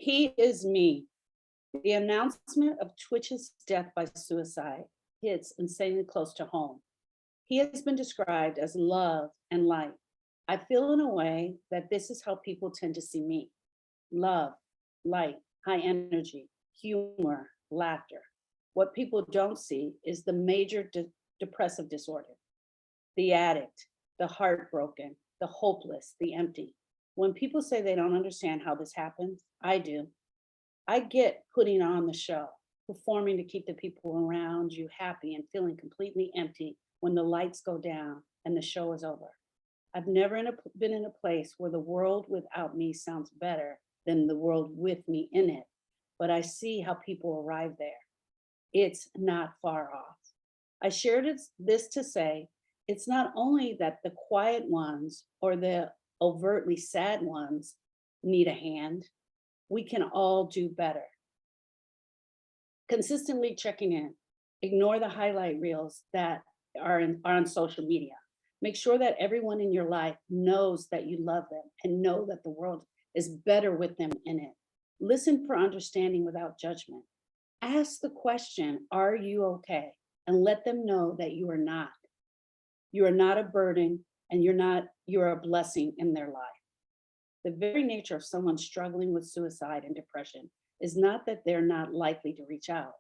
He is me. The announcement of Twitch's death by suicide hits insanely close to home. He has been described as love and light. I feel in a way that this is how people tend to see me: love, light, high energy, humor, laughter. What people don't see is the major depressive disorder, the addict, the heartbroken, the hopeless, the empty. When people say they don't understand how this happens, I do. I get putting on the show, performing to keep the people around you happy and feeling completely empty when the lights go down and the show is over. I've never been in a place where the world without me sounds better than the world with me in it, but I see how people arrive there. It's not far off. I shared this to say it's not only that the quiet ones or the overtly sad ones need a hand, we can all do better. Consistently checking in. Ignore the highlight reels that are on social media. Make sure that everyone in your life knows that you love them and know that the world is better with them in it. Listen for understanding without judgment. Ask the question, are you okay? And let them know that you are not. You are not a burden, and you're a blessing in their life. The very nature of someone struggling with suicide and depression is not that they're not likely to reach out.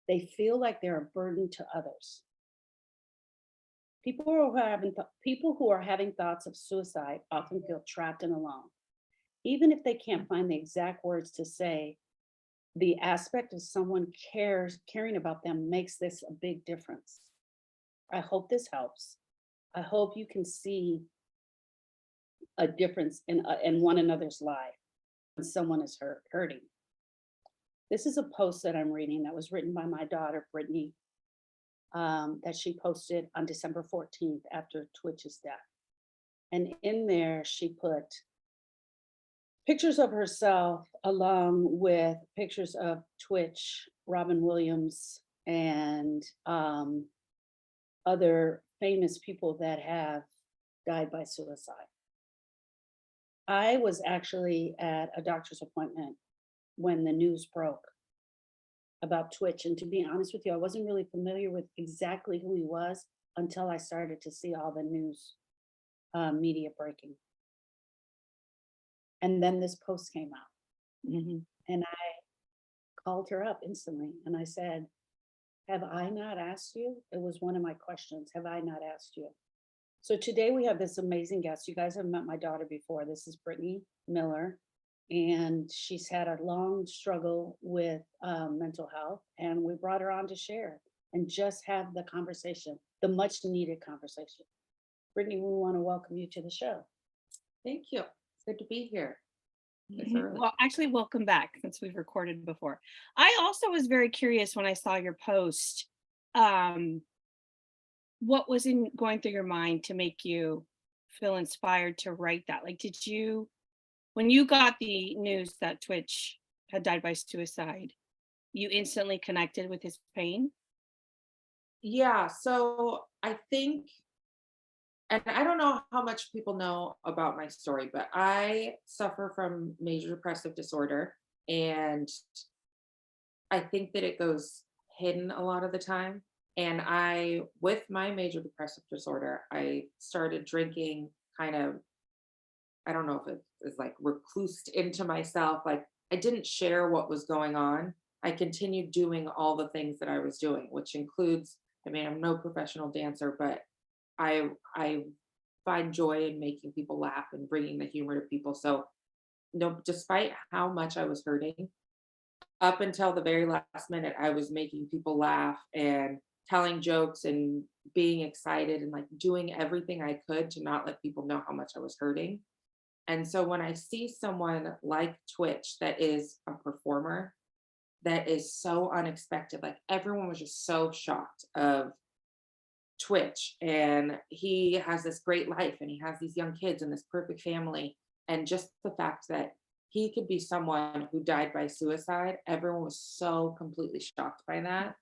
They feel like they're a burden to others. People who are having thoughts of suicide often feel trapped and alone. Even if they can't find the exact words to say, the aspect of someone caring about them makes this a big difference. I hope this helps. I hope you can see a difference in one another's life when someone is hurting. This is a post that I'm reading that was written by my daughter, Brittani, that she posted on December 14th after Twitch's death. And in there, she put pictures of herself along with pictures of Twitch, Robin Williams, and other famous people that have died by suicide. I was actually at a doctor's appointment when the news broke about Twitch. And to be honest with you, I wasn't really familiar with exactly who he was until I started to see all the news media breaking. And then this post came out. And I called her up instantly and I said, have I not asked you? It was one of my questions. Have I not asked you? So today we have this amazing guest. You guys have met my daughter before. This is Brittani Miller, and she's had a long struggle with mental health, and we brought her on to share and just have the conversation, the much needed conversation. Brittani, we want to welcome you to the show. Thank you. It's good to be here. Well, actually, welcome back since we've recorded before. I also was very curious when I saw your post. What was going through your mind to make you feel inspired to write that? Like, when you got the news that Twitch had died by suicide, you instantly connected with his pain? Yeah, so I think, and I don't know how much people know about my story, but I suffer from major depressive disorder. And I think that it goes hidden a lot of the time. And with my major depressive disorder, I started drinking kind of, I don't know if it is like reclused into myself. Like I didn't share what was going on. I continued doing all the things that I was doing, which includes, I mean, I'm no professional dancer, but I find joy in making people laugh and bringing the humor to people. So, despite how much I was hurting, up until the very last minute, I was making people laugh and telling jokes and being excited and like doing everything I could to not let people know how much I was hurting. And so when I see someone like Twitch that is a performer, that is so unexpected, like everyone was just so shocked of Twitch, and he has this great life and he has these young kids and this perfect family, and just the fact that he could be someone who died by suicide, everyone was so completely shocked by that.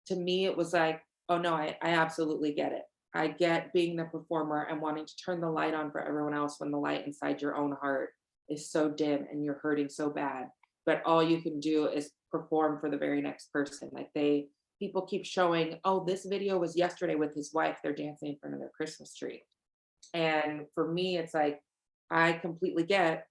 To me it was like, oh no, I absolutely get it. I get being the performer and wanting to turn the light on for everyone else when the light inside your own heart is so dim and you're hurting so bad, but all you can do is perform for the very next person. Like people keep showing, oh, this video was yesterday with his wife, they're dancing in front of their Christmas tree. And for me, it's like, I completely get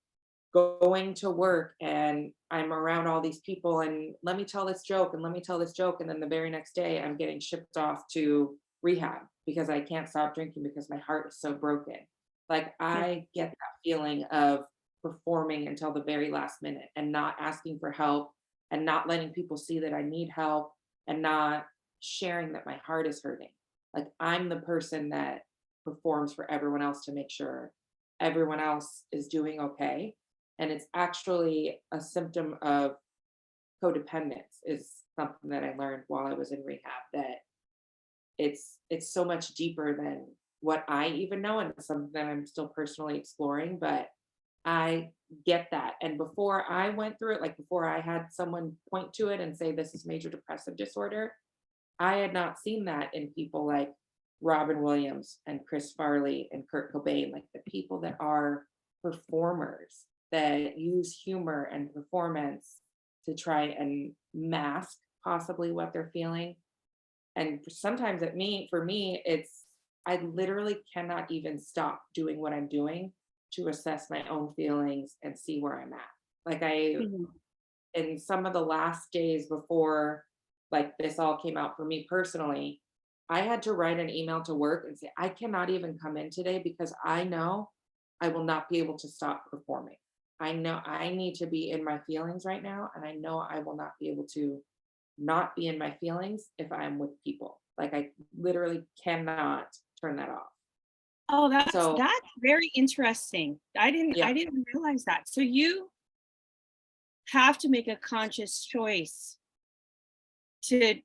going to work and I'm around all these people and let me tell this joke and let me tell this joke. And then the very next day I'm getting shipped off to rehab because I can't stop drinking because my heart is so broken. Like I get that feeling of performing until the very last minute and not asking for help and not letting people see that I need help and not sharing that my heart is hurting. Like I'm the person that performs for everyone else to make sure everyone else is doing okay. And it's actually a symptom of codependence is something that I learned while I was in rehab, that it's so much deeper than what I even know, and it's something that I'm still personally exploring, but I get that. And before I went through it, like before I had someone point to it and say this is major depressive disorder, I had not seen that in people like Robin Williams and Chris Farley and Kurt Cobain, like the people that are performers that use humor and performance to try and mask possibly what they're feeling. And sometimes for me, it's I literally cannot even stop doing what I'm doing to assess my own feelings and see where I'm at. Like Mhm. in some of the last days before like this all came out for me personally, I had to write an email to work and say, I cannot even come in today because I know I will not be able to stop performing. I know I need to be in my feelings right now. And I know I will not be able to not be in my feelings if I'm with people. Like I literally cannot turn that off. Oh, So that's very interesting. yeah, I didn't realize that. So you have to make a conscious choice to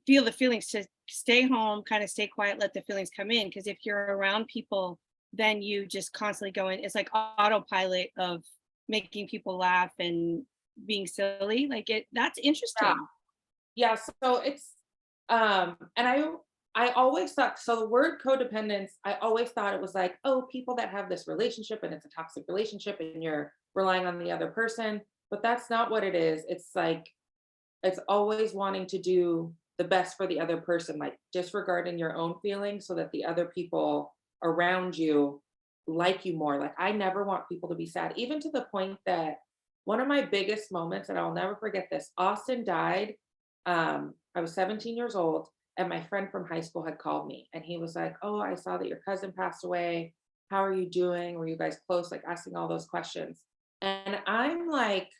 feel the feelings, to stay home, kind of stay quiet, let the feelings come in. Because if you're around people, then you just constantly go in. It's like autopilot of making people laugh and being silly. Like that's yeah. interesting. Yeah, so it's and I always thought so the word codependence, I always thought it was like, oh, people that have this relationship and it's a toxic relationship and you're relying on the other person, but that's not what it is. It's like it's always wanting to do the best for the other person, like disregarding your own feelings so that the other people around you like you more. Like I never want people to be sad, even to the point that one of my biggest moments, and I'll never forget this, Austin died. I was 17 years old, and my friend from high school had called me, and he was like, "Oh, I saw that your cousin passed away. How are you doing? Were you guys close?" Like asking all those questions. And I'm like,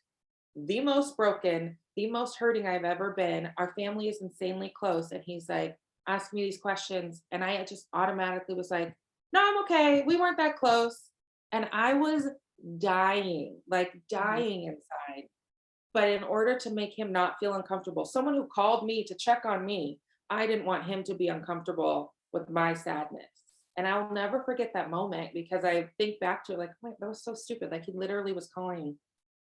the most broken, the most hurting I've ever been. Our family is insanely close. And he's like, ask me these questions. And I just automatically was like, no, I'm okay. We weren't that close. And I was dying, like Mhm. dying inside. But in order to make him not feel uncomfortable, someone who called me to check on me, I didn't want him to be uncomfortable with my sadness. And I'll never forget that moment because I think back to it like, wait, that was so stupid. Like he literally was calling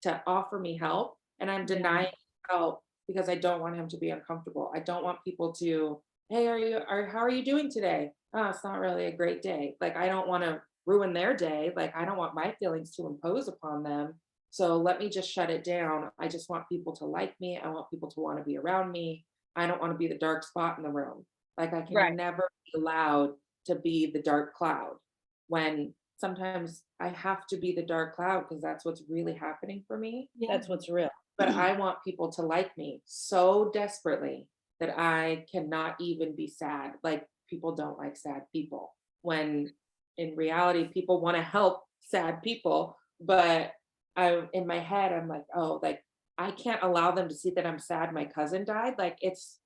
to offer me help and I'm Yeah. denying help because I don't want him to be uncomfortable. I don't want people to, hey, how are you doing today? Oh, it's not really a great day. Like I don't want to ruin their day. Like I don't want my feelings to impose upon them. So let me just shut it down. I just want people to like me. I want people to want to be around me. I don't want to be the dark spot in the room. Like I can Right. never be allowed to be the dark cloud when sometimes I have to be the dark cloud because that's what's really happening for me. Yeah. That's what's real. But I want people to like me so desperately that I cannot even be sad. Like people don't like sad people. When in reality, people want to help sad people. But I in my head, I'm like, oh, like I can't allow them to see that I'm sad my cousin died. Like it's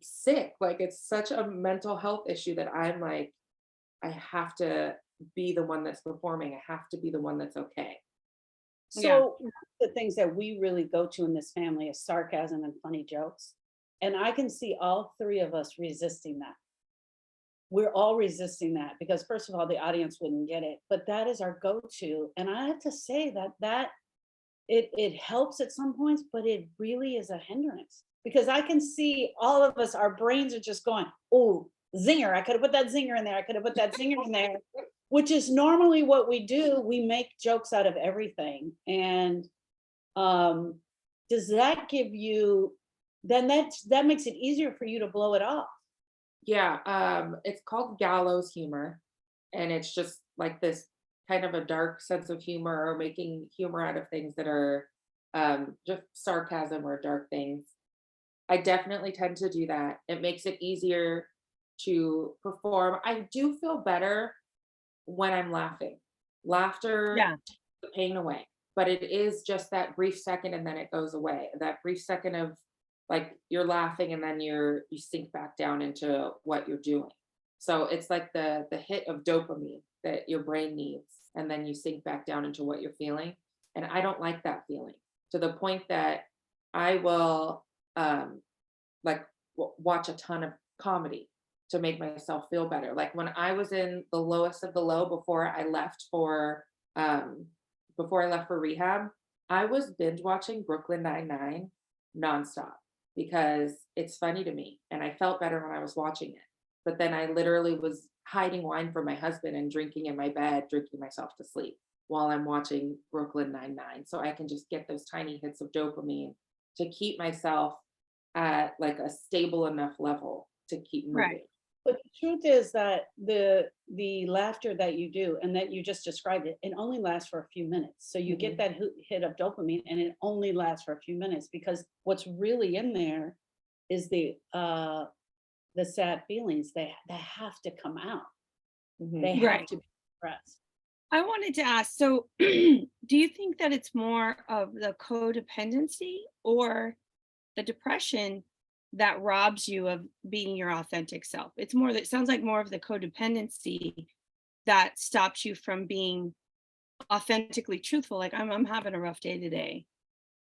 sick. Like it's such a mental health issue that I'm like, I have to be the one that's performing. I have to be the one that's okay. Yeah. So one of the things that we really go to in this family is sarcasm and funny jokes. And I can see all three of us resisting that. We're all resisting that because first of all, the audience wouldn't get it, but that is our go-to. And I have to say that it helps at some points, but it really is a hindrance because I can see all of us, our brains are just going, oh, zinger. I could have put that zinger in there. I could have put that zinger in there. which is normally what we do. We make jokes out of everything. And does that give you, then that makes it easier for you to blow it off. Yeah, it's called gallows humor, and it's just like this kind of a dark sense of humor or making humor out of things that are just sarcasm or dark things. I definitely tend to do that. It makes it easier to perform. I do feel better when I'm laughing. Laughter Yeah. takes the pain away, but it is just that brief second and then it goes away. That brief second of like you're laughing and then you sink back down into what you're doing. So it's like the hit of dopamine that your brain needs, and then you sink back down into what you're feeling. And I don't like that feeling to the point that I will like watch a ton of comedy to make myself feel better. Like when I was in the lowest of the low um before I left for rehab, I was binge watching Brooklyn Nine-Nine nonstop because it's funny to me and I felt better when I was watching it. But then I literally was hiding wine from my husband and drinking in my bed, drinking myself to sleep while I'm watching Brooklyn Nine-Nine. So I can just get those tiny hits of dopamine to keep myself at like a stable enough level to keep moving. Right. But the truth is that the laughter that you do and that you just described it only lasts for a few minutes. So you get Mhm. that hit of dopamine and it only lasts for a few minutes because what's really in there is the sad feelings. They have to come out. Mhm. They have Right. to be expressed. I wanted to ask, so do you think that it's more of the codependency or the depression that robs you of being your authentic self? It's more that sounds like more of the codependency that stops you from being authentically truthful, like I'm having a rough day today,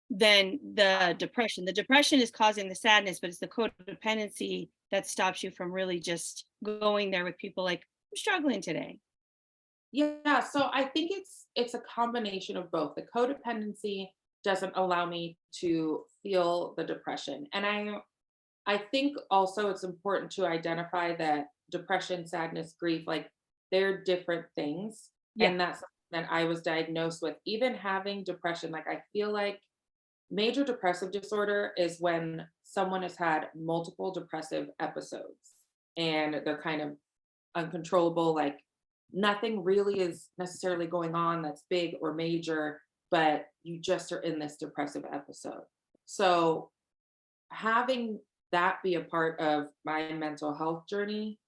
than the depression. The depression is causing the sadness, but it's the codependency that stops you from really just going there with people like, I'm struggling today. Yeah, so I think it's a combination of both. The codependency doesn't allow me to feel the depression. And I think also it's important to identify that depression, sadness, grief, like they're different things. Yeah. And that's something that I was diagnosed with. Even having depression, like I feel like major depressive disorder is when someone has had multiple depressive episodes and they're kind of uncontrollable, like nothing really is necessarily going on that's big or major, but you just are in this depressive episode. So having that be a part of my mental health journey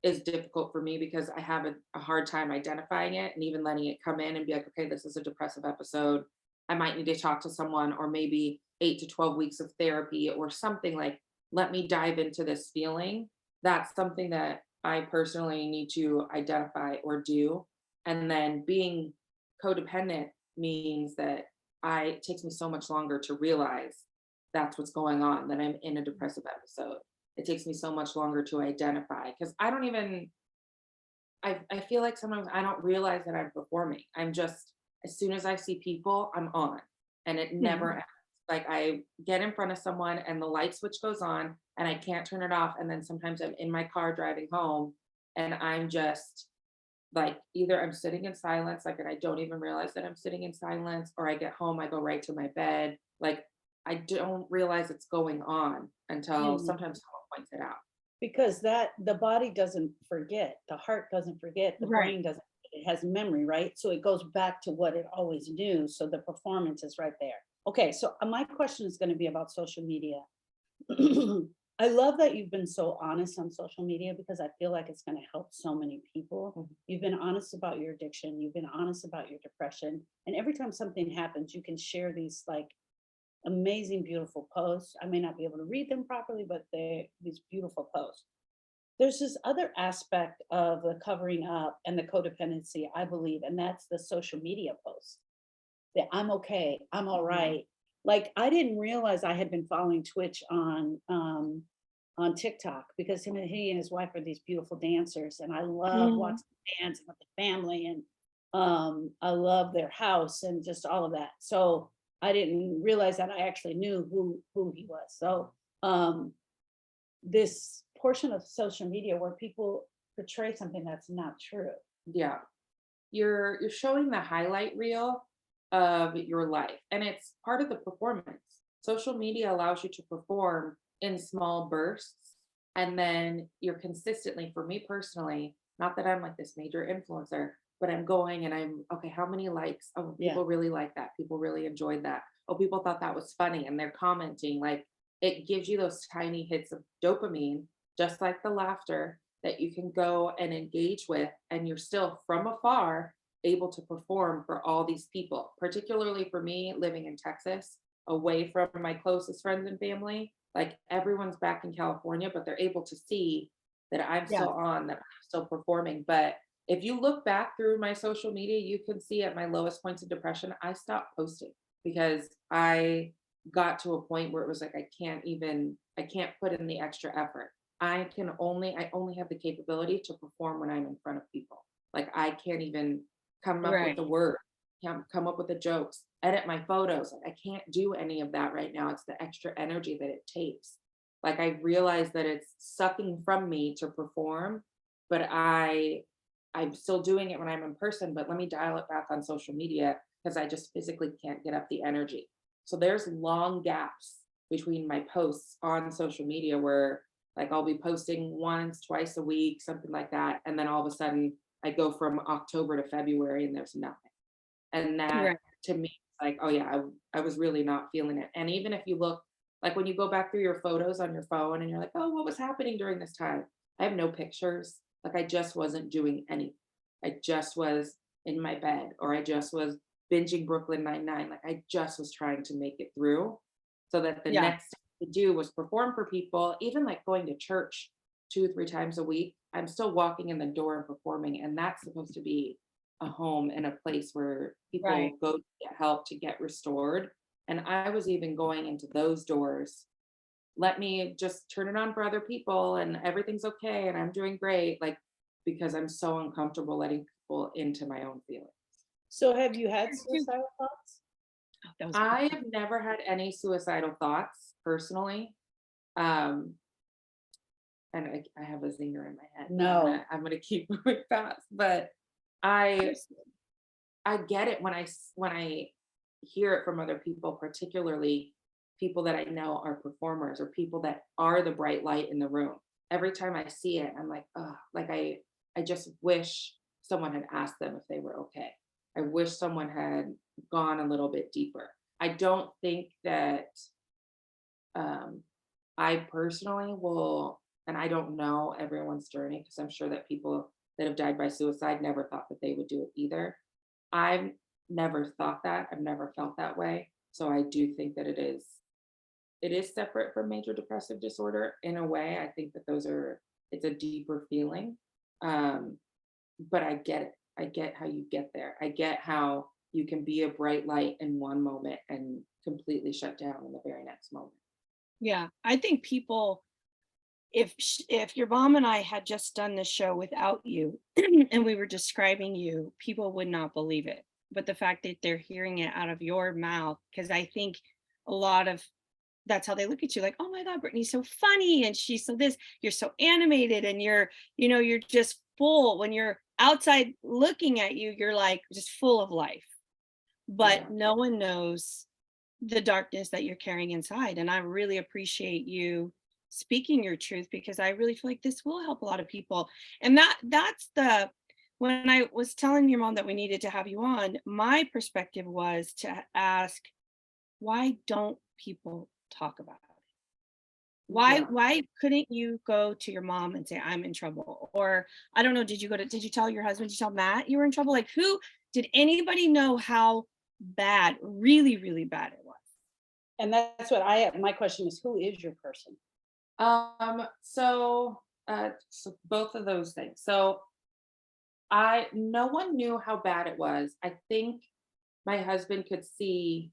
is difficult for me because I have a hard time identifying it and even letting it come in and be like, okay, this is a depressive episode. I might need to talk to someone, or maybe 8 to 12 weeks of therapy or something like, let me dive into this feeling. That's something that I personally need to identify or do. And then being codependent means that it takes me so much longer to realize that's what's going on, that I'm in a depressive episode. It takes me so much longer to identify because I don't even I feel like sometimes I don't realize that I'm performing. I'm just as soon as I see people, I'm on. And it never Mhm. ends. Like I get in front of someone and the light switch goes on and I can't turn it off. And then sometimes I'm in my car driving home and I'm just like either I'm sitting in silence, like and I don't even realize that I'm sitting in silence, or I get home, I go right to my bed. Like I don't realize it's going on until Mhm. sometimes someone points it out. Because the body doesn't forget, the heart doesn't forget, the Right. brain doesn't. It has memory, right? So it goes back to what it always knew. So the performance is right there. Okay, so my question is going to be about social media. I love that you've been so honest on social media because I feel like it's going to help so many people. Mhm. You've been honest about your addiction, you've been honest about your depression, and every time something happens, you can share these like amazing, beautiful posts. I may not be able to read them properly, but they're these beautiful posts. There's this other aspect of the covering up and the codependency, I believe, and that's the social media posts. That I'm okay, I'm all Mhm. right. Like I didn't realize I had been following Twitch on TikTok because he and his wife are these beautiful dancers, and I love Mhm. watching them dance with the family, and I love their house and just all of that. So I didn't realize that I actually knew who he was. So um, this portion of social media where people portray something that's not true. Yeah. You're showing the highlight reel of your life, and it's part of the performance. Social media allows you to perform in small bursts, and then you're consistently, for me personally, not that I'm like this major influencer, but I'm going and I'm okay, how many likes? Oh, Yeah. people really like that. People really enjoyed that. Oh, people thought that was funny and they're commenting. Like, it gives you those tiny hits of dopamine, just like the laughter that you can go and engage with, and you're still from afar able to perform for all these people. Particularly for me, living in Texas, away from my closest friends and family, like everyone's back in California, but they're able to see that I'm Yeah. still on, that I'm still performing. But if you look back through my social media, you can see at my lowest points of depression, I stopped posting because I got to a point where it was like I can't put in the extra effort. I only have the capability to perform when I'm in front of people. Like, I can't even come up with Right. the word, can't come up with the jokes, edit my photos. Like, I can't do any of that right now. It's the extra energy that it takes. Like, I realize that it's sucking from me to perform, but I'm still doing it when I'm in person, but let me dial it back on social media because I just physically can't get up the energy. So there's long gaps between my posts on social media where, like, I'll be posting once, twice a week, something like that. And then all of a sudden I go from October to February and there's nothing. And that Right. to me, like, oh yeah, I was really not feeling it. And even if you look, like when you go back through your photos on your phone and you're like, oh, what was happening during this time? I have no pictures. Like, I just wasn't doing anything. I just was in my bed, or I just was binging Brooklyn Nine-Nine. Like, I just was trying to make it through so that the Yeah. next thing to do was perform for people, even like going to church 2 or 3 times a week. I'm still walking in the door and performing. And that's supposed to be a home and a place where Right. people go to get help, to get restored. And I was even going into those doors. Let me just turn it on for other people and everything's okay and I'm doing great. Like, because I'm so uncomfortable letting people into my own feelings. So have you had Thank you. suicidal thoughts? Oh, that was I have never had any suicidal thoughts personally. Um, and I have a zinger in my head. But No. I'm gonna keep moving fast. But I I get it when I hear it from other people, particularly people that I know are performers or people that are the bright light in the room. Every time I see it, I'm like, oh, like I just wish someone had asked them if they were okay. I wish someone had gone a little bit deeper. I don't think that um, I personally will, and I don't know everyone's journey because I'm sure that people that have died by suicide never thought that they would do it either. I've never thought that. I've never felt that way. So I do think that it is separate from major depressive disorder in a way. I think that it's a deeper feeling. Um, but I get it. I get how you get there. I get how you can be a bright light in one moment and completely shut down in the very next moment. Yeah. I think people, if your mom and I had just done this show without you and we were describing you, people would not believe it. But the fact that they're hearing it out of your mouth, because I think a lot of that's how they look at you, like, oh my God, Brittany's so funny and she's so this, you're so animated and you're just full. When you're outside looking at you, you're like just full of life. But Yeah. no one knows the darkness that you're carrying inside. And I really appreciate you speaking your truth because I really feel like this will help a lot of people. And that's the when I was telling your mom that we needed to have you on, my perspective was to ask, why don't people talk about it? Yeah. Why couldn't you go to your mom and say, I'm in trouble? Or I don't know, did you tell your husband, did you tell Matt you were in trouble? Like, who did anybody know how bad, really, really bad it was? And that's what I have. My question is, who is your person? So both of those things. So I no one knew how bad it was. I think my husband could see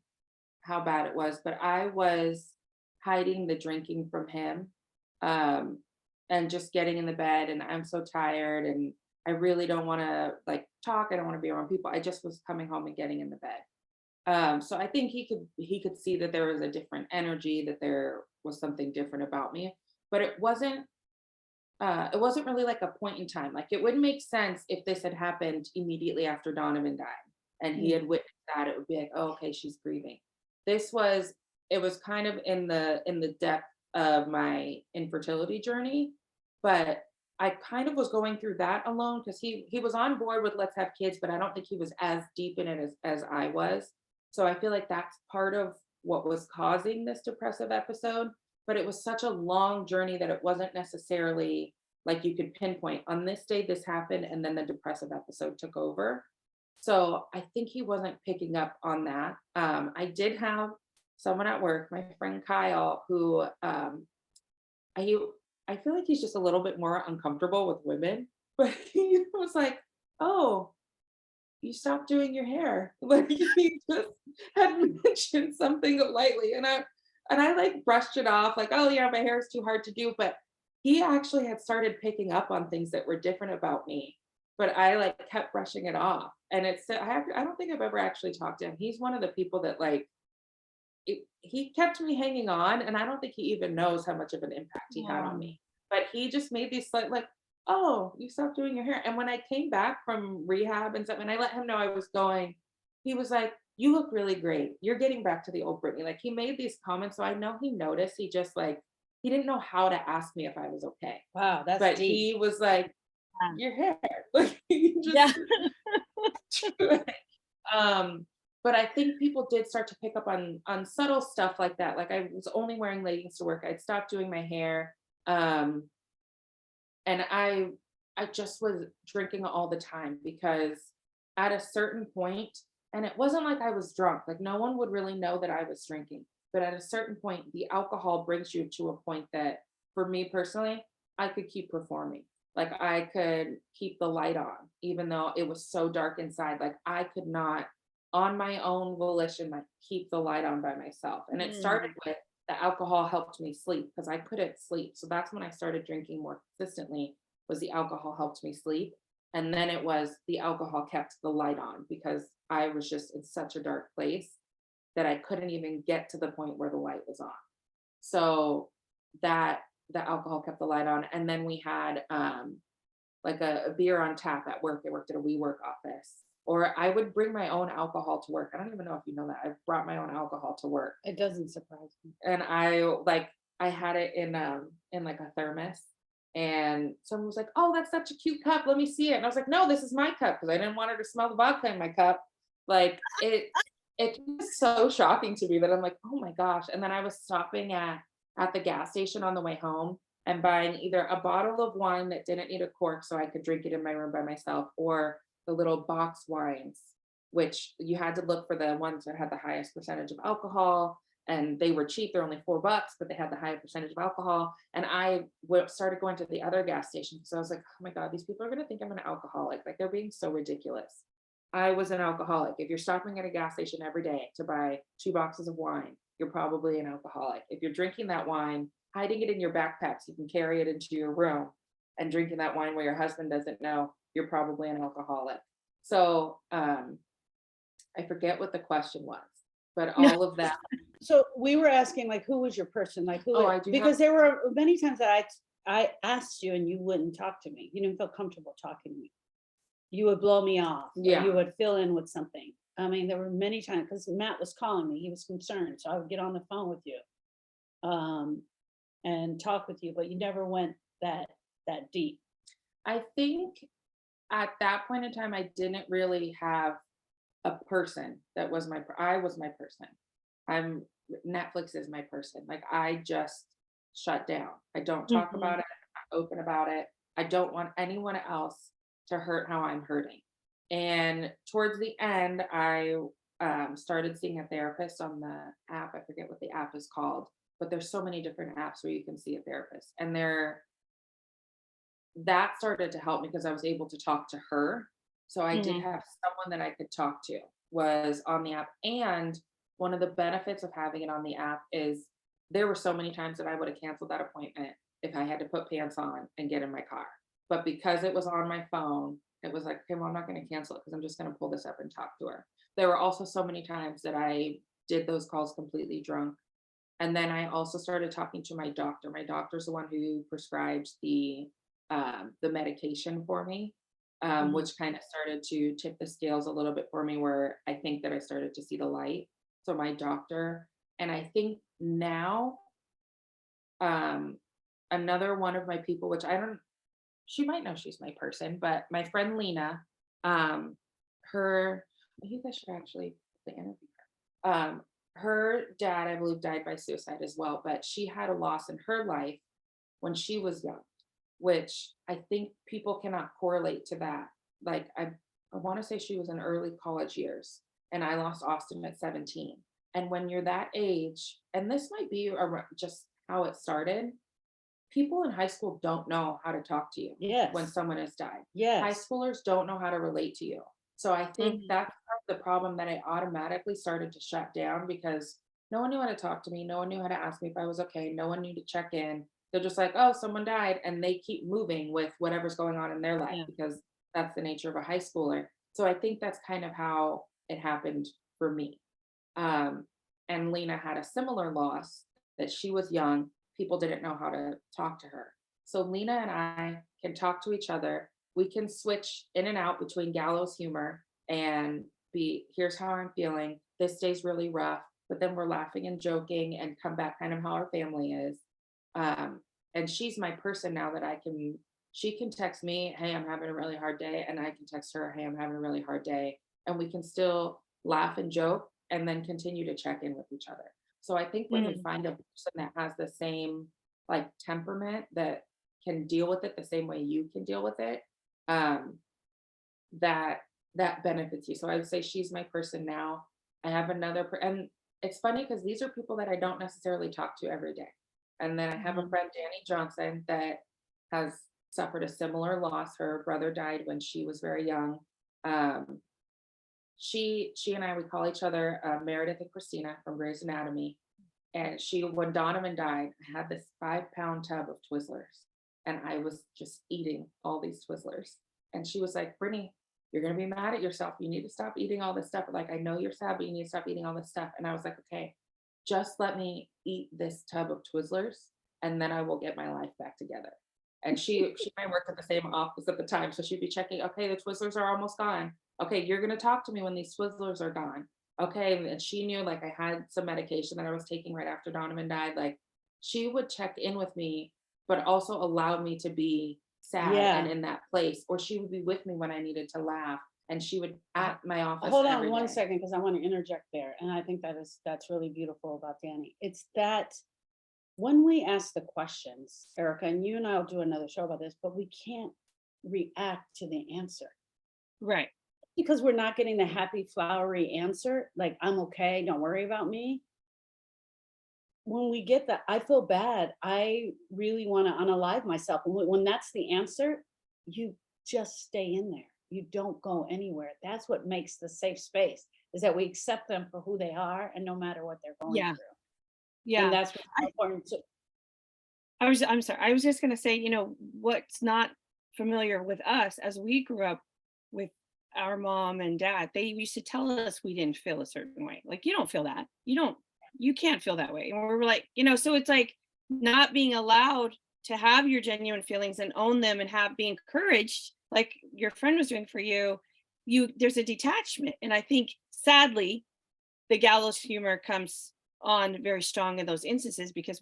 how bad it was, but I was hiding the drinking from him. Um and just getting in the bed and I'm so tired and I really don't want to like talk. I don't want to be around people. I just was coming home and getting in the bed. So I think he could see that there was a different energy, that there was something different about me, but it wasn't it wasn't really like a point in time. Like it wouldn't make sense if this had happened immediately after Donovan died and he had witnessed that. It would be like, oh, okay, she's grieving. This was it was kind of in the depth of my infertility journey, but I kind of was going through that alone because he was on board with let's have kids, but I don't think he was as deep in it as I was. So I feel like that's part of what was causing this depressive episode. But it was such a long journey that it wasn't necessarily like you could pinpoint on this day this happened and then the depressive episode took over. So I think he wasn't picking up on that. I did have someone at work, my friend Kyle, who I I feel like he's just a little bit more uncomfortable with women, but he was like, "Oh, you stopped doing your hair." Like he just had mentioned something lightly, and I like brushed it off, like, "Oh yeah, my hair is too hard to do." But he actually had started picking up on things that were different about me, but I like kept brushing it off. And I don't think I've ever actually talked to him. He's one of the people that like he kept me hanging on, and I don't think he even knows how much of an impact he had on Wow. me. But he just made these like, "Oh, you stopped doing your hair." And when I came back from rehab and stuff, and I let him know I was going, he was like, "You look really great. You're getting back to the old Brittany." Like he made these comments, so I know he noticed. He just like he didn't know how to ask me if I was okay. Wow, that's But deep. he was like, Yeah. "Your hair." Like he Yeah. just um, but I think people did start to pick up on subtle stuff like that. Like I was only wearing leggings to work. I'd stopped doing my hair. Um, and I just was drinking all the time because at a certain point, and it wasn't like I was drunk, like no one would really know that I was drinking. But at a certain point, the alcohol brings you to a point that for me personally, I could keep performing. Like I could keep the light on, even though it was so dark inside. Like I could not, on my own volition, like keep the light on by myself. And it started Mm. with the alcohol helped me sleep because I couldn't sleep. So that's when I started drinking more consistently, was the alcohol helped me sleep. And then it was the alcohol kept the light on because I was just in such a dark place that I couldn't even get to the point where the light was on. So that the alcohol kept the light on. And then we had like a beer on tap at work. I worked at a WeWork office. Or I would bring my own alcohol to work. I don't even know if you know that. I've brought my own alcohol to work. It doesn't surprise me. And I had it in like a thermos. And someone was like, "Oh, that's such a cute cup. Let me see it." And I was like, "No, this is my cup," because I didn't want her to smell the vodka in my cup. Like it was so shocking to me that I'm like, "Oh my gosh." And then I was stopping at the gas station on the way home and buying either a bottle of wine that didn't need a cork so I could drink it in my room by myself, or the little box wines, which you had to look for the ones that had the highest percentage of alcohol, and they were cheap. They're only $4, but they had the higher percentage of alcohol. And I started going to the other gas stations. So I was like, "Oh my God, these people are going to think I'm an alcoholic. Like they're being so ridiculous." I was an alcoholic. If you're stopping at a gas station every day to buy 2 boxes of wine, you're probably an alcoholic. If you're drinking that wine, hiding it in your backpack so you can carry it into your room and drinking that wine where your husband doesn't know, you're probably an alcoholic. So I forget what the question was, but No. all of that. So we were asking like, who was your person? Like who, Oh, I do have because there were many times that I asked you and you wouldn't talk to me. You didn't feel comfortable talking to me. You would blow me off or Yeah. you would fill in with something. I mean, there were many times because Matt was calling me. He was concerned. So I would get on the phone with you and talk with you, but you never went that deep. I think at that point in time, I didn't really have a person that was I was my person. I'm Netflix is my person. Like I just shut down. I don't talk Mhm. about it. I'm not open about it. I don't want anyone else to hurt how I'm hurting. And towards the end, I started seeing a therapist on the app. I forget what the app is called, but there's so many different apps where you can see a therapist. And that started to help me because I was able to talk to her. So I did Mhm. have someone that I could talk to was on the app. And one of the benefits of having it on the app is there were so many times that I would have canceled that appointment if I had to put pants on and get in my car. But because it was on my phone, it was like, okay, well, I'm not going to cancel it because I'm just going to pull this up and talk to her. There were also so many times that I did those calls completely drunk. And then I also started talking to my doctor. My doctor's the one who prescribes the the medication for me, Mhm. which kind of started to tip the scales a little bit for me, where I think that I started to see the light. So my doctor, and I think now, um, another one of my people, which I don't, she might know she's my person, but my friend Lena, um, her, I think I should actually interview her. Her dad, I believe, died by suicide as well, but she had a loss in her life when she was young, which I think people cannot correlate to that. Like I want to say she was in early college years, and I lost Austin at 17. And when you're that age, and this might be just how it started, people in high school don't know how to talk to you when Yes, someone has died. High yes. schoolers don't know how to relate to you. So I think Mhm. that's part of the problem, that I automatically started to shut down, because no one knew how to talk to me. No one knew how to ask me if I was okay. No one knew to check in. They're just like, oh, someone died. And they keep moving with whatever's going on in their life, Yeah. because that's the nature of a high schooler. So I think that's kind of how it happened for me. Um, and Lena had a similar loss, that she was young. People didn't know how to talk to her. So Lena and I can talk to each other. We can switch in and out between gallows humor and be, here's how I'm feeling. This day's really rough, but then we're laughing and joking and come back kind of how our family is. Um, and she's my person now, that she can text me, hey, I'm having a really hard day. And I can text her, hey, I'm having a really hard day. And we can still laugh and joke, and then continue to check in with each other. So I think when you Mm. find a person that has the same like temperament, that can deal with it the same way you can deal with it, um, that that benefits you. So I would say she's my person now. I have and it's funny because these are people that I don't necessarily talk to every day. And then I have a Mhm. friend, Danny Johnson, that has suffered a similar loss. Her brother died when she was very young. Um, she and I, we call each other Meredith and Christina from Grey's Anatomy. And when Donovan died, I had this 5 pound tub of Twizzlers, and I was just eating all these Twizzlers. And she was like, Brittany, you're gonna be mad at yourself. You need to stop eating all this stuff. Like, I know you're sad, but you need to stop eating all this stuff. And I was like, okay, just let me eat this tub of Twizzlers, and then I will get my life back together. And she and I worked at the same office at the time. So she'd be checking, okay, the Twizzlers are almost gone. Okay, you're gonna talk to me when these Twizzlers are gone. Okay. And she knew, like, I had some medication that I was taking right after Donovan died. Like, she would check in with me, but also allowed me to be sad and Yeah. in that place. Or she would be with me when I needed to laugh. And she would at my office Hold on every one day. second, because I want to interject there. And I think that's really beautiful about Danny. It's that when we ask the questions, Erica, and you and I will do another show about this, but we can't react to the answer Right. because we're not getting the happy, flowery answer, like, I'm okay, don't worry about me. When we get that, I feel bad. I really want to unalive myself. When that's the answer, you just stay in there. You don't go anywhere. That's what makes the safe space, is that we accept them for who they are and no matter what they're going Yeah. through. And Yeah. that's what's so important. I'm sorry. I was just gonna say, what's not familiar with us as we grew up with our mom and dad, they used to tell us we didn't feel a certain way. Like, you don't feel that. You can't feel that way. And we were like, so it's like not being allowed to have your genuine feelings and own them and be encouraged, like your friend was doing for you. There's a detachment. And I think sadly, the gallows humor comes on very strong in those instances because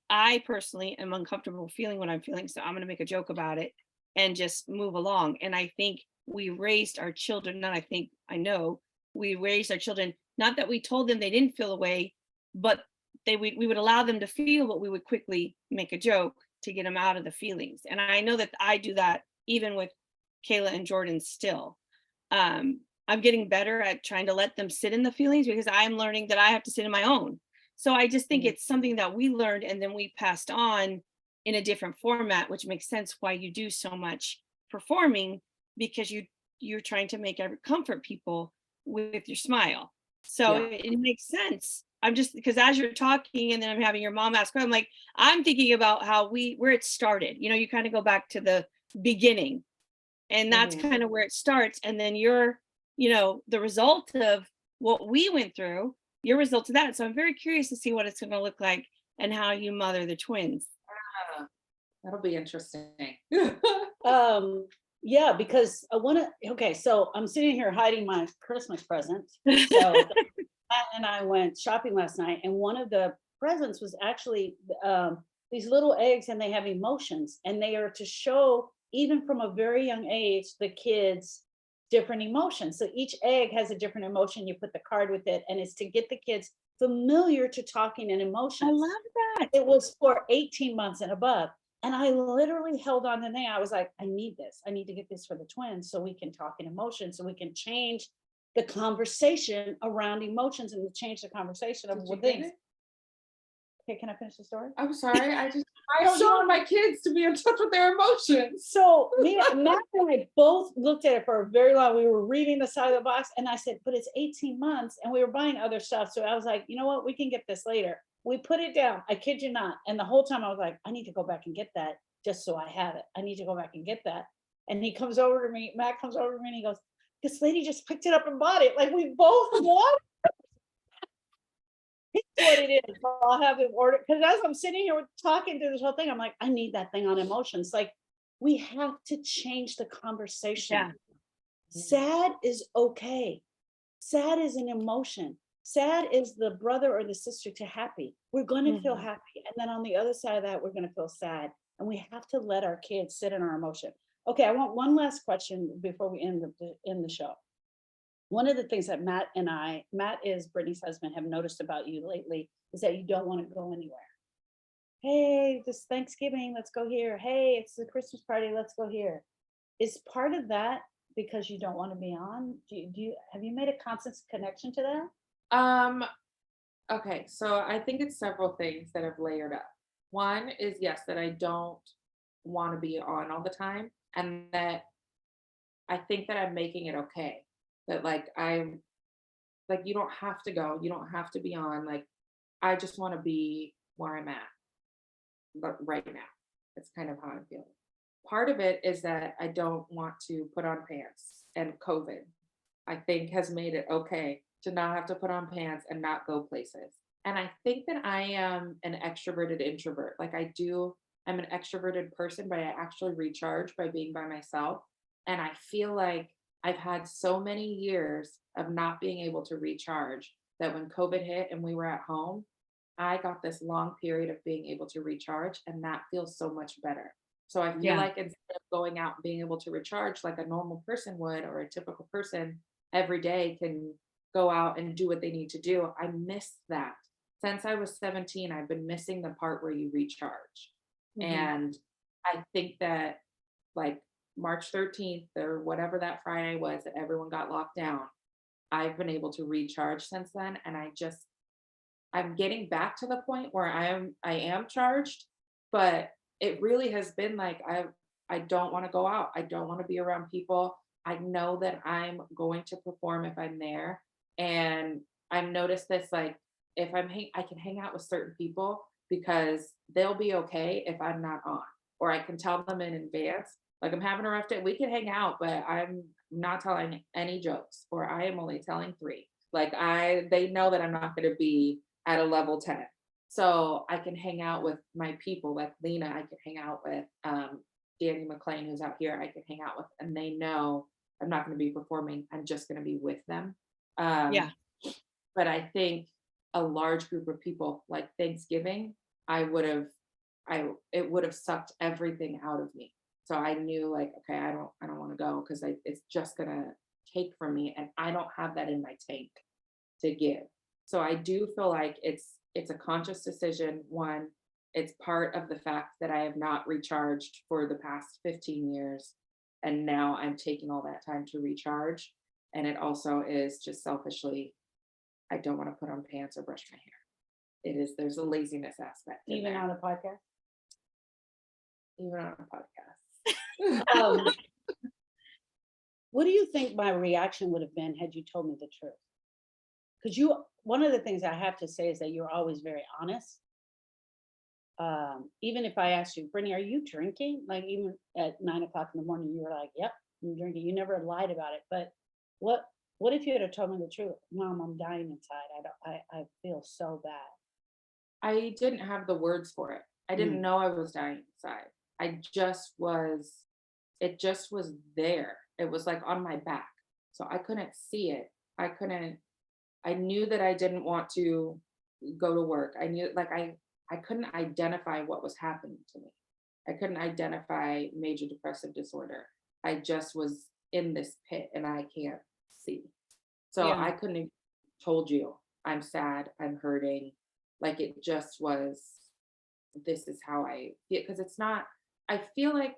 I personally am uncomfortable feeling what I'm feeling, so I'm going to make a joke about it and just move along. And I think we raised our children, not I know we raised our children, not that we told them they didn't feel a way, but we would allow them to feel, but we would quickly make a joke to get them out of the feelings. And I know that I do that even with Kayla and Jordan still. I'm getting better at trying to let them sit in the feelings because I'm learning that I have to sit in my own. So I just think Mhm. it's something that we learned and then we passed on in a different format, which makes sense why you do so much performing, because you're trying to comfort people with your smile. So Yeah. it makes sense. I'm just, because as you're talking and then I'm having your mom ask, I'm like, I'm thinking about where it started. You kind of go back to the beginning, and that's Mhm. kind of where it starts. And then the result of what we went through, your result of that. So I'm very curious to see what it's going to look like and how you mother the twins. Ah, That'll be interesting. Yeah, because I want to. Okay, so I'm sitting here hiding my Christmas present. So Matt and I went shopping last night, and one of the presents was actually these little eggs, and they have emotions, and they are to show even from a very young age the kids different emotions. So each egg has a different emotion. You put the card with it, and it's to get the kids familiar to talking and I emotions. love that. It was for 18 months and above. And I literally held on to the thing. I was like, I need this. I need to get this for the twins so we can talk in emotions, so we can change the conversation around emotions and change the conversation of Did you what get things. it? Okay, can I finish the story? I'm sorry. I don't want my kids to be in touch with their emotions. So Matt and I both looked at it for a very long. We were reading the side of the box, and I said, "But it's 18 months, and we were buying other stuff." So I was like, "You know what? We can get this later." We put it down. I kid you not. And the whole time I was like, "I need to go back and get that just so I have it. I need to go back and get that." And he comes over to me. Matt comes over to me, and he goes, "This lady just picked it up and bought it. Like we both want what it is." So I'll have him order, because as I'm sitting here talking through this whole thing, I'm like, I need that thing on emotions. Like we have to change the conversation. Yeah. Sad is okay. Sad is an emotion. Sad is the brother or the sister to happy. We're going to feel Mhm. happy. And then on the other side of that, we're going to feel sad. And we have to let our kids sit in our emotion. Okay, I want one last question before we end the show. One of the things that Matt is Brittany's husband, have noticed about you lately is that you don't want to go anywhere. Hey, this Thanksgiving, let's go here. Hey, it's the Christmas party, let's go here. Is part of that because you don't want to be on? Do you have you made a conscious connection to that? Okay, so I think it's several things that have layered up. One is yes, that I don't want to be on all the time, and that I think that I'm making it okay. That like I'm like you don't have to go, you don't have to be on. Like I just want to be where I'm at, but right now. That's kind of how I'm feeling. Part of it is that I don't want to put on pants, and COVID, I think, has made it okay to not have to put on pants and not go places. And I think that I am an extroverted introvert. Like I'm an extroverted person, but I actually recharge by being by myself. And I feel like I've had so many years of not being able to recharge that when COVID hit and we were at home, I got this long period of being able to recharge, and that feels so much better. So I feel Yeah. like instead of going out and being able to recharge like a normal person would, or a typical person every day can go out and do what they need to do, I miss that. Since I was 17, I've been missing the part where you recharge. Mhm. And I think that like March 13th or whatever that Friday was that everyone got locked down, I've been able to recharge since then. And I'm getting back to the point where I am charged, but it really has been like I don't want to go out. I don't want to be around people. I know that I'm going to perform if I'm there. And I've noticed this like if I can hang out with certain people because they'll be okay if I'm not on. Or I can tell them in advance, like I'm having a rough day. We can hang out, but I'm not telling any jokes, or I am only telling three. Like they know that I'm not going to be at a level 10. So I can hang out with my people like Lena, I can hang out with Danny McLean, who's out here, I can hang out with, and they know I'm not going to be performing. I'm just going to be with them. Yeah. Um, but I think a large group of people like Thanksgiving, I would have, it would have sucked everything out of me. So I knew like, okay, I don't want to go because it's just going to take from me. And I don't have that in my tank to give. So I do feel like it's a conscious decision. One, it's part of the fact that I have not recharged for the past 15 years. And now I'm taking all that time to recharge. And it also is just selfishly, I don't want to put on pants or brush my hair. There's a laziness aspect in Even there, on the podcast. even on a podcast. Um, what do you think my reaction would have been had you told me the truth? Because one of the things I have to say is that you're always very honest. Even if I asked you, Brittany, are you drinking? Like even at 9 o'clock in the morning, you were like, "Yep, I'm drinking." You never lied about it. But what what if you had told me the truth? Mom, I'm dying inside. I feel so bad. I didn't have the words for it. I didn't Mm. know I was dying inside. I just was, it just was there. It was like on my back. So I couldn't see it. I knew that I didn't want to go to work. I knew like I couldn't identify what was happening to me. I couldn't identify major depressive disorder. I just was in this pit and I can't see. So Yeah. I couldn't have told you I'm sad, I'm hurting. Like it just was, this is how I feel. Because it's not, I feel like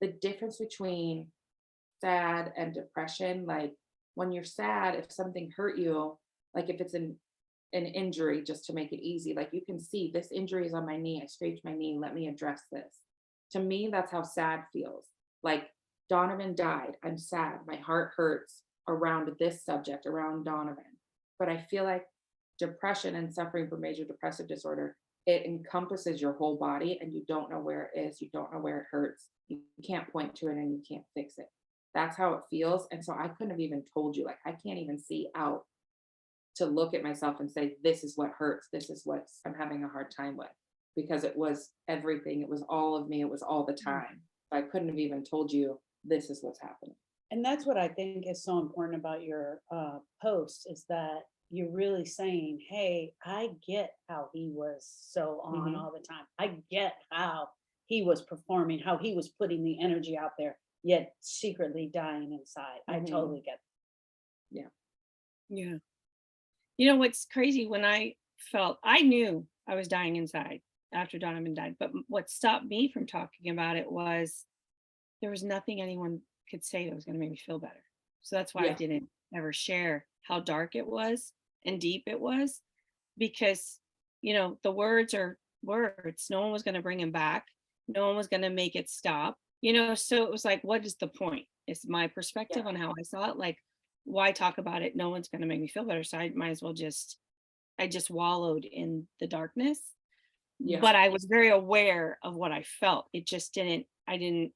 the difference between sad and depression, like when you're sad, if something hurt you, like if it's an injury, just to make it easy, like you can see this injury is on my knee. I scraped my knee. Let me address this. To me, that's how sad feels. Like Donovan died. I'm sad. My heart hurts around this subject, around Donovan. But I feel like depression and suffering from major depressive disorder, it encompasses your whole body and you don't know where it is. You don't know where it hurts. You can't point to it and you can't fix it. That's how it feels. And so I couldn't have even told you, like, I can't even see out to look at myself and say, this is what hurts. This is what I'm having a hard time with, because it was everything. It was all of me. It was all the time. I couldn't have even told you this is what's happening. And that's what I think is so important about your post, is that you're really saying, hey, I get how he was so on Mhm. all the time. I get how he was performing, how he was putting the energy out there, yet secretly dying inside. I Mhm. totally get Yeah. You know what's crazy, when I knew I was dying inside after Donovan died, but what stopped me from talking about it was there was nothing anyone could say that was going to make me feel better. So that's why I Yeah. didn't ever share how dark it was and deep it was, because, the words are words. No one was going to bring him back. No one was going to make it stop. So it was like, what is the point? It's my perspective Yeah. on how I saw it. Like, why talk about it? No one's going to make me feel better. So I might as well I just wallowed in the darkness. Yeah. But I was very aware of what I felt. It just I didn't,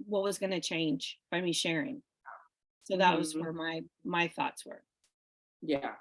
what was going to change by me sharing. So that was Mhm. where my thoughts were. Yeah.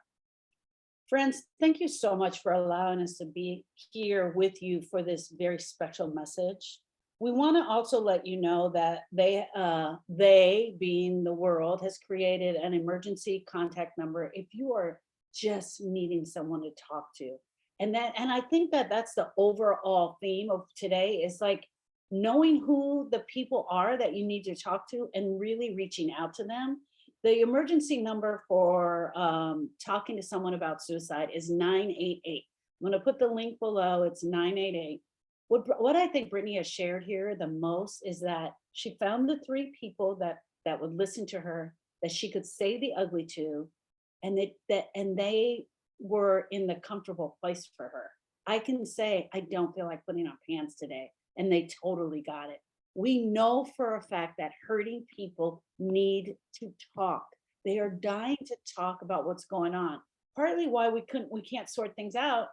Friends, thank you so much for allowing us to be here with you for this very special message. We want to also let you know that they being the world, has created an emergency contact number if you are just needing someone to talk to. And I think that that's the overall theme of today, is like knowing who the people are that you need to talk to and really reaching out to them. The emergency number for talking to someone about suicide is 988. I'm going to put the link below. It's 988. What I think Brittany has shared here the most is that she found the three people that would listen to her, that she could say the ugly to, and they were in the comfortable place for her. I can say I don't feel like putting on pants today, and they totally got it. We know for a fact that hurting people need to talk. They are dying to talk about what's going on. Partly why we can't sort things out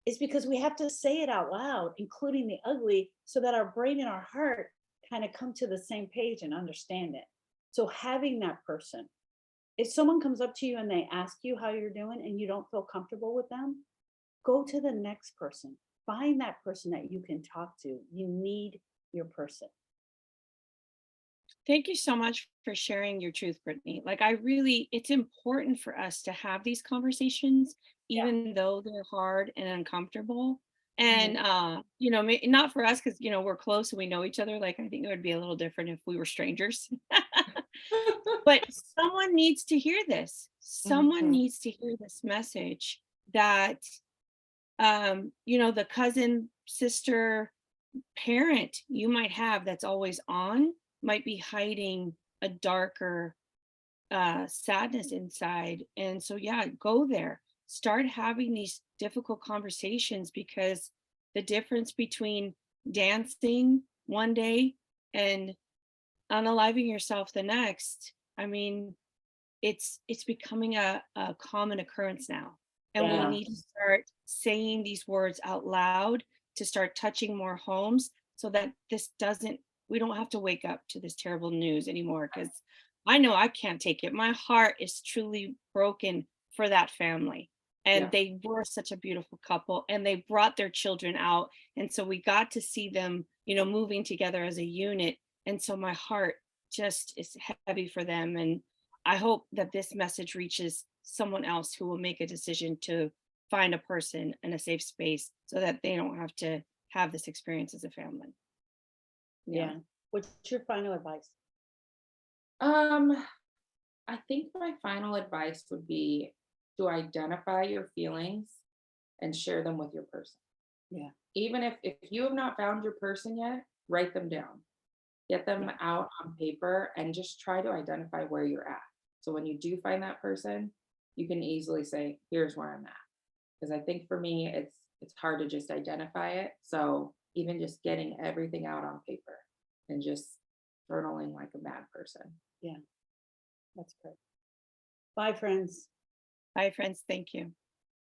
is because we have to say it out loud, including the ugly, so that our brain and our heart kind of come to the same page and understand it. So having that person, if someone comes up to you and they ask you how you're doing and you don't feel comfortable with them, go to the next person. Find that person that you can talk to. You need your person. Thank you so much for sharing your truth, Brittany. Like, it's important for us to have these conversations, Yeah. even though they're hard and uncomfortable. Mhm. And, not for us, because, we're close and we know each other. Like, I think it would be a little different if we were strangers. But someone needs to hear this. Someone Mhm. needs to hear this message that, the cousin, sister, parent you might have that's always on might be hiding a darker sadness inside. And so, yeah, go there. Start having these difficult conversations, because the difference between dancing one day and unaliving yourself the next, I mean, it's becoming a common occurrence now. And we Yeah. need to start saying these words out loud to start touching more homes, so that we don't have to wake up to this terrible news anymore. Because I know I can't take it. My heart is truly broken for that family. And Yeah. they were such a beautiful couple, and they brought their children out. And so we got to see them, moving together as a unit. And so my heart just is heavy for them. And I hope that this message reaches someone else who will make a decision to find a person in a safe space so that they don't have to have this experience as a family. Yeah. What's your final advice? Um, I think my final advice would be to identify your feelings and share them with your person. Yeah. Even if you have not found your person yet, write them down. Get them Yeah. out on paper and just try to identify where you're at. So when you do find that person, you can easily say, here's where I'm at. Because I think for me, it's hard to just identify it. So even just getting everything out on paper and just journaling like a mad person. Yeah. That's great. Bye, friends. Bye, friends. Thank you.